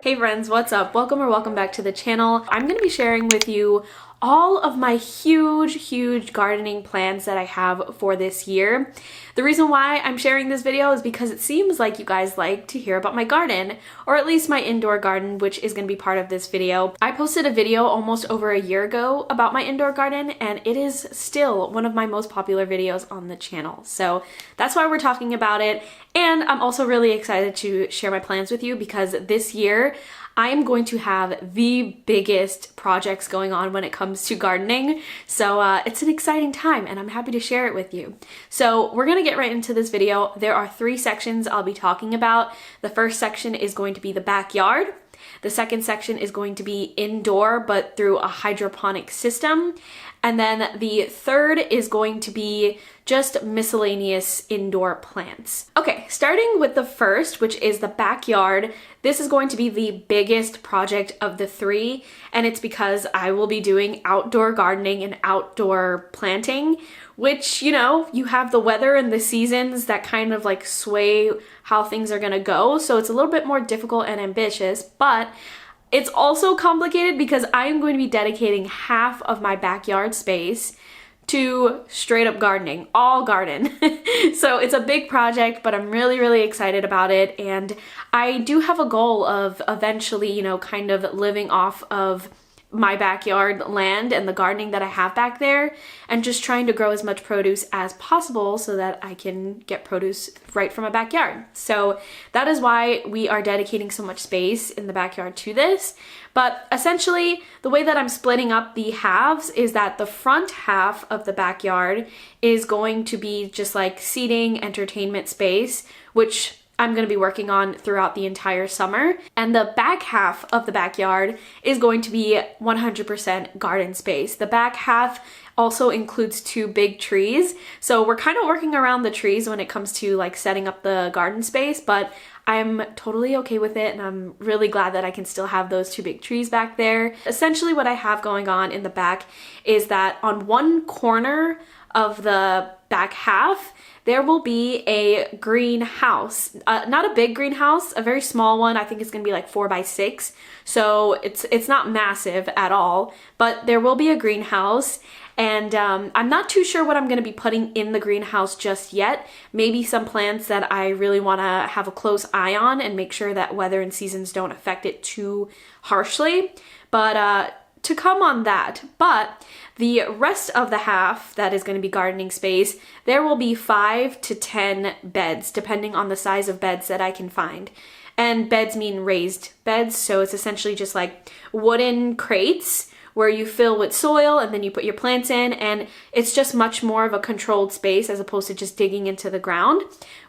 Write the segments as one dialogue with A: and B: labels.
A: Hey friends, what's up? Welcome or welcome back to the channel. I'm going to be sharing with you all of my huge gardening plans that I have for this year. The reason why I'm sharing this video is because it seems like you guys like to hear about my garden, or at least my indoor garden, which is going to be part of this video. I posted a video almost over a year ago about my indoor garden, and it is still one of my most popular videos on the channel. So that's why we're talking about it. And I'm also really excited to share my plans with you because this year I am going to have the biggest projects going on when it comes to gardening. So it's an exciting time and I'm happy to share it with you. So we're gonna get right into this video. There are 3 sections I'll be talking about. The first section is going to be the backyard. The second section is going to be indoor, but through a hydroponic system. And then the third is going to be just miscellaneous indoor plants. Okay, starting with the first, which is the backyard. This is going to be the biggest project of the 3, and it's because I will be doing outdoor gardening and outdoor planting, which, you know, you have the weather and the seasons that kind of like sway how things are gonna go. So it's a little bit more difficult and ambitious, but it's also complicated because I am going to be dedicating half of my backyard space to straight up gardening, all garden. So it's a big project, but I'm really excited about it. And I do have a goal of eventually, you know, kind of living off of my backyard land and the gardening that I have back there, and just trying to grow as much produce as possible so that I can get produce right from my backyard. So that is why we are dedicating so much space in the backyard to this. But essentially, the way that I'm splitting up the halves is that the front half of the backyard is going to be just like seating, entertainment space, which I'm going to be working on throughout the entire summer. And the back half of the backyard is going to be 100% garden space. The back half also includes 2 big trees. So we're kind of working around the trees when it comes to like setting up the garden space, but I'm totally okay with it, and I'm really glad that I can still have those 2 big trees back there. Essentially what I have going on in the back is that on one corner of the back half, there will be a greenhouse. Not a big greenhouse, a very small one. I think it's gonna be like 4 by 6. So it's not massive at all, but there will be a greenhouse. And I'm not too sure what I'm gonna be putting in the greenhouse just yet. Maybe some plants that I really wanna have a close eye on and make sure that weather and seasons don't affect it too harshly. But to come on that. But the rest of the half that is going to be gardening space, there will be 5 to 10 beds, depending on the size of beds that I can find. And beds mean raised beds, so it's essentially just like wooden crates where you fill with soil and then you put your plants in, and it's just much more of a controlled space as opposed to just digging into the ground,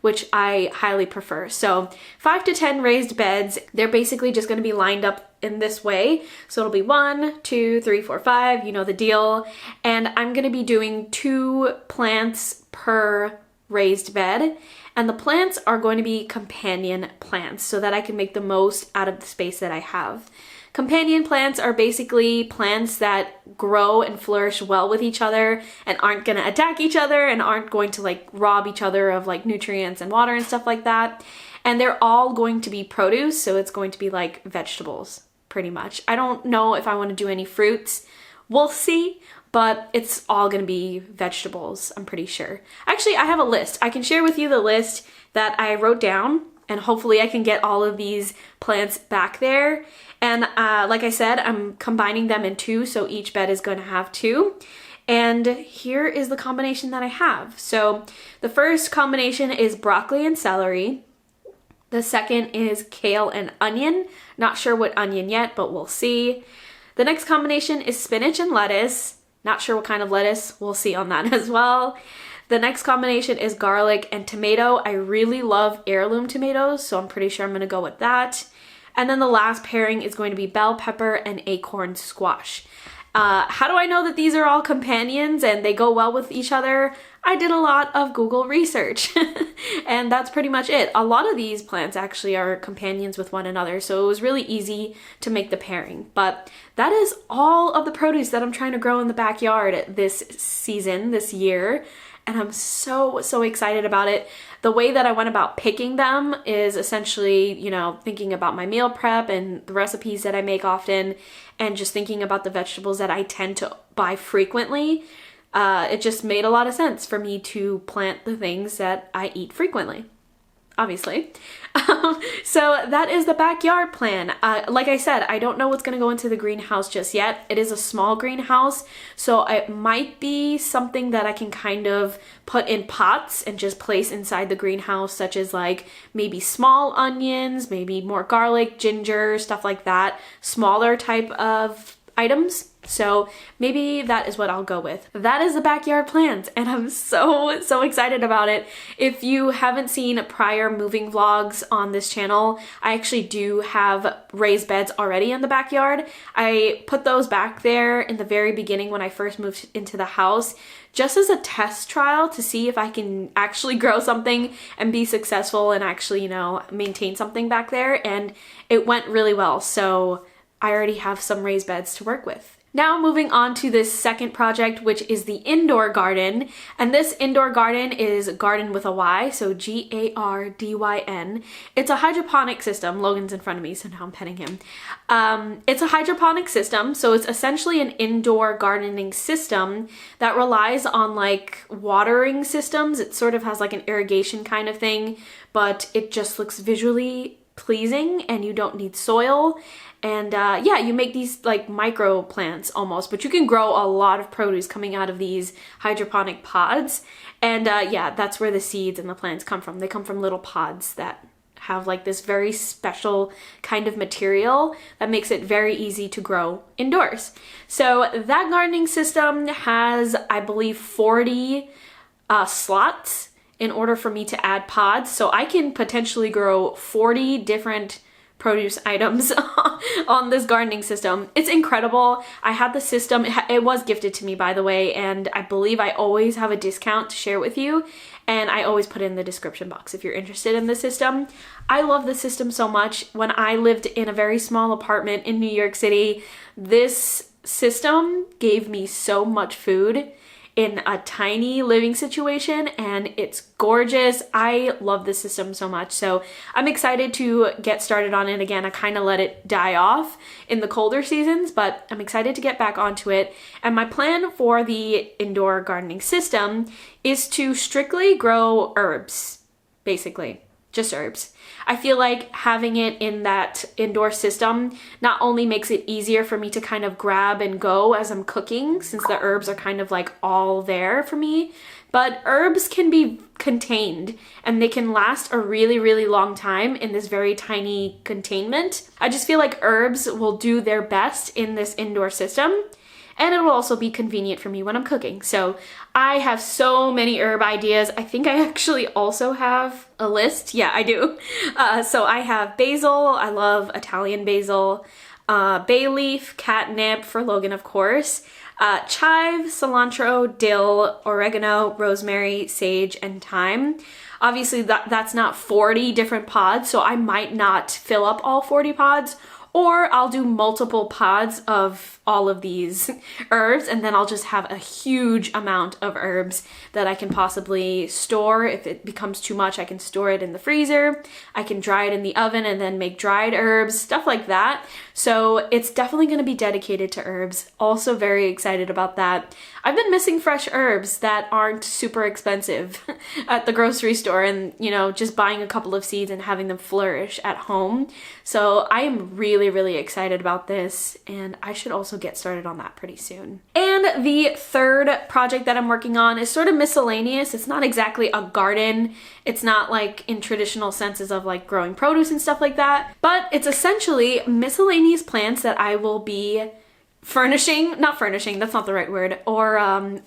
A: which I highly prefer. So 5 to 10 raised beds, they're basically just going to be lined up in this way. So it'll be 1, 2, 3, 4, 5, you know the deal. And I'm going to be doing 2 plants per raised bed. And the plants are going to be companion plants so that I can make the most out of the space that I have. Companion plants are basically plants that grow and flourish well with each other and aren't gonna attack each other and aren't going to like rob each other of like nutrients and water and stuff like that. And they're all going to be produce, so it's going to be like vegetables, pretty much. I don't know if I want to do any fruits. We'll see, but it's all gonna be vegetables, I'm pretty sure. Actually, I have a list. I can share with you the list that I wrote down, and hopefully I can get all of these plants back there. And like I said, I'm combining them in 2, so each bed is going to have 2. And here is the combination that I have. So the first combination is broccoli and celery. The second is kale and onion. Not sure what onion yet, but we'll see. The next combination is spinach and lettuce. Not sure what kind of lettuce. We'll see on that as well. The next combination is garlic and tomato. I really love heirloom tomatoes, so I'm pretty sure I'm going to go with that. And then the last pairing is going to be bell pepper and acorn squash. How do I know that these are all companions and they go well with each other? I did a lot of Google research and that's pretty much it. A lot of these plants actually are companions with one another, so it was really easy to make the pairing. But that is all of the produce that I'm trying to grow in the backyard this season, this year. And I'm so excited about it. the way that I went about picking them is essentially, you know, thinking about my meal prep and the recipes that I make often, and just thinking about the vegetables that I tend to buy frequently. It just made a lot of sense for me to plant the things that I eat frequently, obviously. So that is the backyard plan. Like I said, I don't know what's going to go into the greenhouse just yet. It is a small greenhouse, so it might be something that I can kind of put in pots and just place inside the greenhouse, such as like maybe small onions, maybe more garlic, ginger, stuff like that, smaller type of items. So maybe that is what I'll go with. That is the backyard plans, and I'm so excited about it. If you haven't seen prior moving vlogs on this channel, I actually do have raised beds already in the backyard. I put those back there in the very beginning when I first moved into the house, just as a test trial to see if I can actually grow something and be successful and actually, you know, maintain something back there, and it went really well. So I already have some raised beds to work with. Now moving on to this second project, which is the indoor garden. And this indoor garden is Gardyn with a Y, so Gardyn. It's a hydroponic system. Logan's in front of me, so now I'm petting him. It's a hydroponic system, so it's essentially an indoor gardening system that relies on like watering systems. It sort of has like an irrigation kind of thing, but it just looks visually pleasing and you don't need soil. And yeah, you make these like micro plants almost, but you can grow a lot of produce coming out of these hydroponic pods. And yeah, that's where the seeds and the plants come from. They come from little pods that have like this very special kind of material that makes it very easy to grow indoors. So that gardening system has, I believe, 40 slots in order for me to add pods. So I can potentially grow 40 different produce items on this gardening system. It's incredible. I had the system, it was gifted to me by the way, and I believe I always have a discount to share with you, and I always put it in the description box if you're interested in the system. I love the system so much. When I lived in a very small apartment in New York City, this system gave me so much food in a tiny living situation, and it's gorgeous. I love this system so much, so I'm excited to get started on it again. I kind of let it die off in the colder seasons, but I'm excited to get back onto it. And my plan for the indoor gardening system is to strictly grow herbs, basically. Just herbs. I feel like having it in that indoor system not only makes it easier for me to kind of grab and go as I'm cooking, since the herbs are kind of like all there for me, but herbs can be contained and they can last a really long time in this very tiny containment. I just feel like herbs will do their best in this indoor system. And it will also be convenient for me when I'm cooking. So I have so many herb ideas. I think I actually also have a list. Yeah, I do. So I have basil. I love Italian basil. Bay leaf, catnip for Logan, of course. Chive, cilantro, dill, oregano, rosemary, sage, and thyme. Obviously that's not 40 different pods, so I might not fill up all 40 pods, or I'll do multiple pods of all of these herbs, and then I'll just have a huge amount of herbs that I can possibly store. If it becomes too much, I can store it in the freezer. I can dry it in the oven and then make dried herbs, stuff like that. So it's definitely going to be dedicated to herbs. Also very excited about that. I've been missing fresh herbs that aren't super expensive at the grocery store, and you know, just buying a couple of seeds and having them flourish at home. So I am really excited about this, and I should also get started on that pretty soon. And the third project that I'm working on is sort of miscellaneous. It's not exactly a garden. It's not like in traditional senses of like growing produce and stuff like that, but it's essentially miscellaneous plants that I will be not furnishing, that's not the right word, or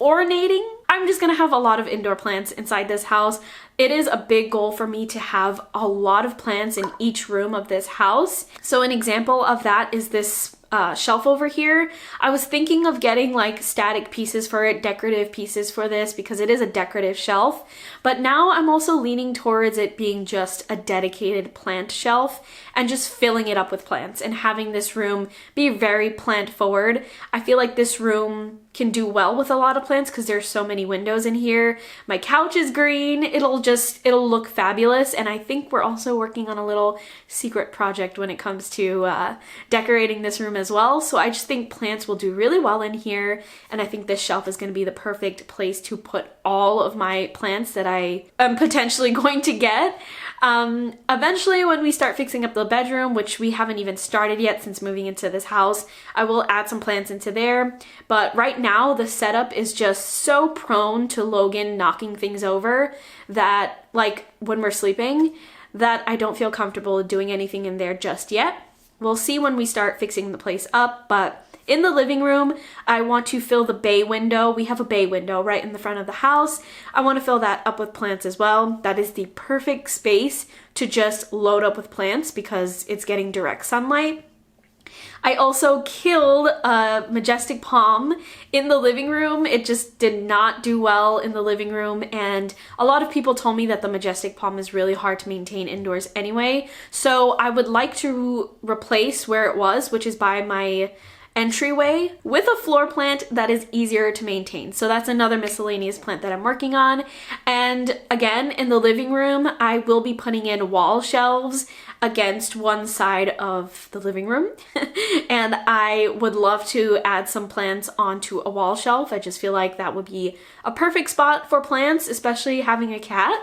A: ornating. I'm just gonna have a lot of indoor plants inside this house. It is a big goal for me to have a lot of plants in each room of this house. So an example of that is this shelf over here. I was thinking of getting like static pieces for it, decorative pieces for this, because it is a decorative shelf, but now I'm also leaning towards it being just a dedicated plant shelf and just filling it up with plants and having this room be very plant forward. I feel like this room can do well with a lot of plants because there's so many windows in here. My couch is green. It'll it'll look fabulous. And I think we're also working on a little secret project when it comes to decorating this room as well. So I just think plants will do really well in here, and I think this shelf is going to be the perfect place to put all of my plants that I am potentially going to get. Eventually, when we start fixing up the bedroom, which we haven't even started yet since moving into this house, I will add some plants into there. But right now, the setup is just so prone to Logan knocking things over that, like when we're sleeping, that I don't feel comfortable doing anything in there just yet. We'll see when we start fixing the place up, but in the living room, I want to fill the bay window. We have a bay window right in the front of the house. I want to fill that up with plants as well. That is the perfect space to just load up with plants because it's getting direct sunlight. I also killed a majestic palm in the living room. It just did not do well in the living room, and a lot of people told me that the majestic palm is really hard to maintain indoors anyway. So I would like to replace where it was, which is by my entryway, with a floor plant that is easier to maintain. So that's another miscellaneous plant that I'm working on. And again, in the living room, I will be putting in wall shelves against one side of the living room. And I would love to add some plants onto a wall shelf. I just feel like that would be a perfect spot for plants, especially having a cat.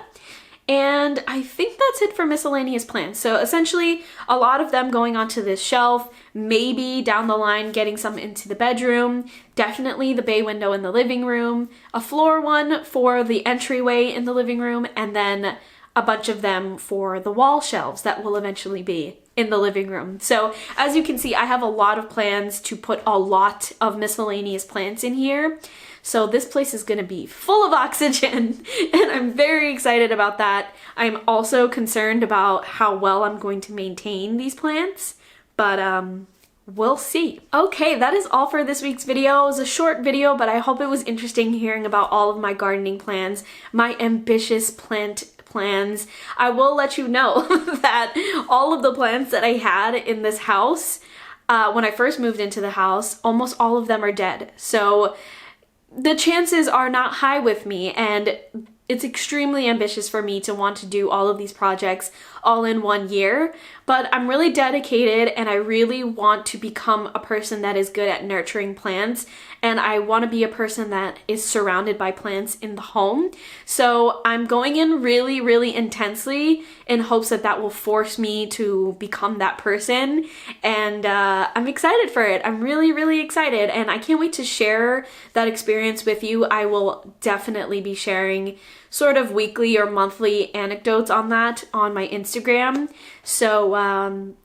A: And I think that's it for miscellaneous plants. So essentially a lot of them going onto this shelf, maybe down the line getting some into the bedroom, definitely the bay window in the living room, a floor one for the entryway in the living room, and then a bunch of them for the wall shelves that will eventually be in the living room. So as you can see, I have a lot of plans to put a lot of miscellaneous plants in here. So this place is gonna be full of oxygen, and I'm very excited about that. I'm also concerned about how well I'm going to maintain these plants, but we'll see. Okay, that is all for this week's video. It was a short video, but I hope it was interesting hearing about all of my gardening plans, my ambitious plant plans. I will let you know that all of the plants that I had in this house, when I first moved into the house, almost all of them are dead. So the chances are not high with me, and it's extremely ambitious for me to want to do all of these projects all in 1 year, but I'm really dedicated and I really want to become a person that is good at nurturing plants, and I want to be a person that is surrounded by plants in the home. So I'm going in really, really intensely in hopes that that will force me to become that person, and I'm excited for it. I'm really, really excited, and I can't wait to share that experience with you. I will definitely be sharing sort of weekly or monthly anecdotes on that on my Instagram. So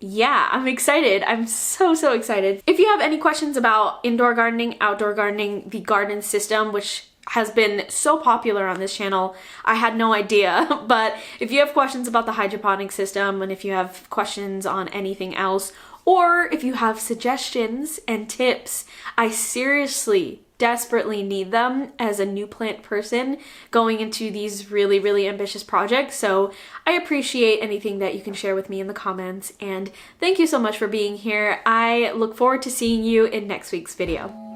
A: yeah, I'm excited. I'm so excited. If you have any questions about indoor gardening, outdoor gardening, the garden system, which has been so popular on this channel, I had no idea. But if you have questions about the hydroponic system, and if you have questions on anything else, or if you have suggestions and tips, I seriously desperately need them as a new plant person going into these really, really ambitious projects. So I appreciate anything that you can share with me in the comments, and thank you so much for being here. I look forward to seeing you in next week's video.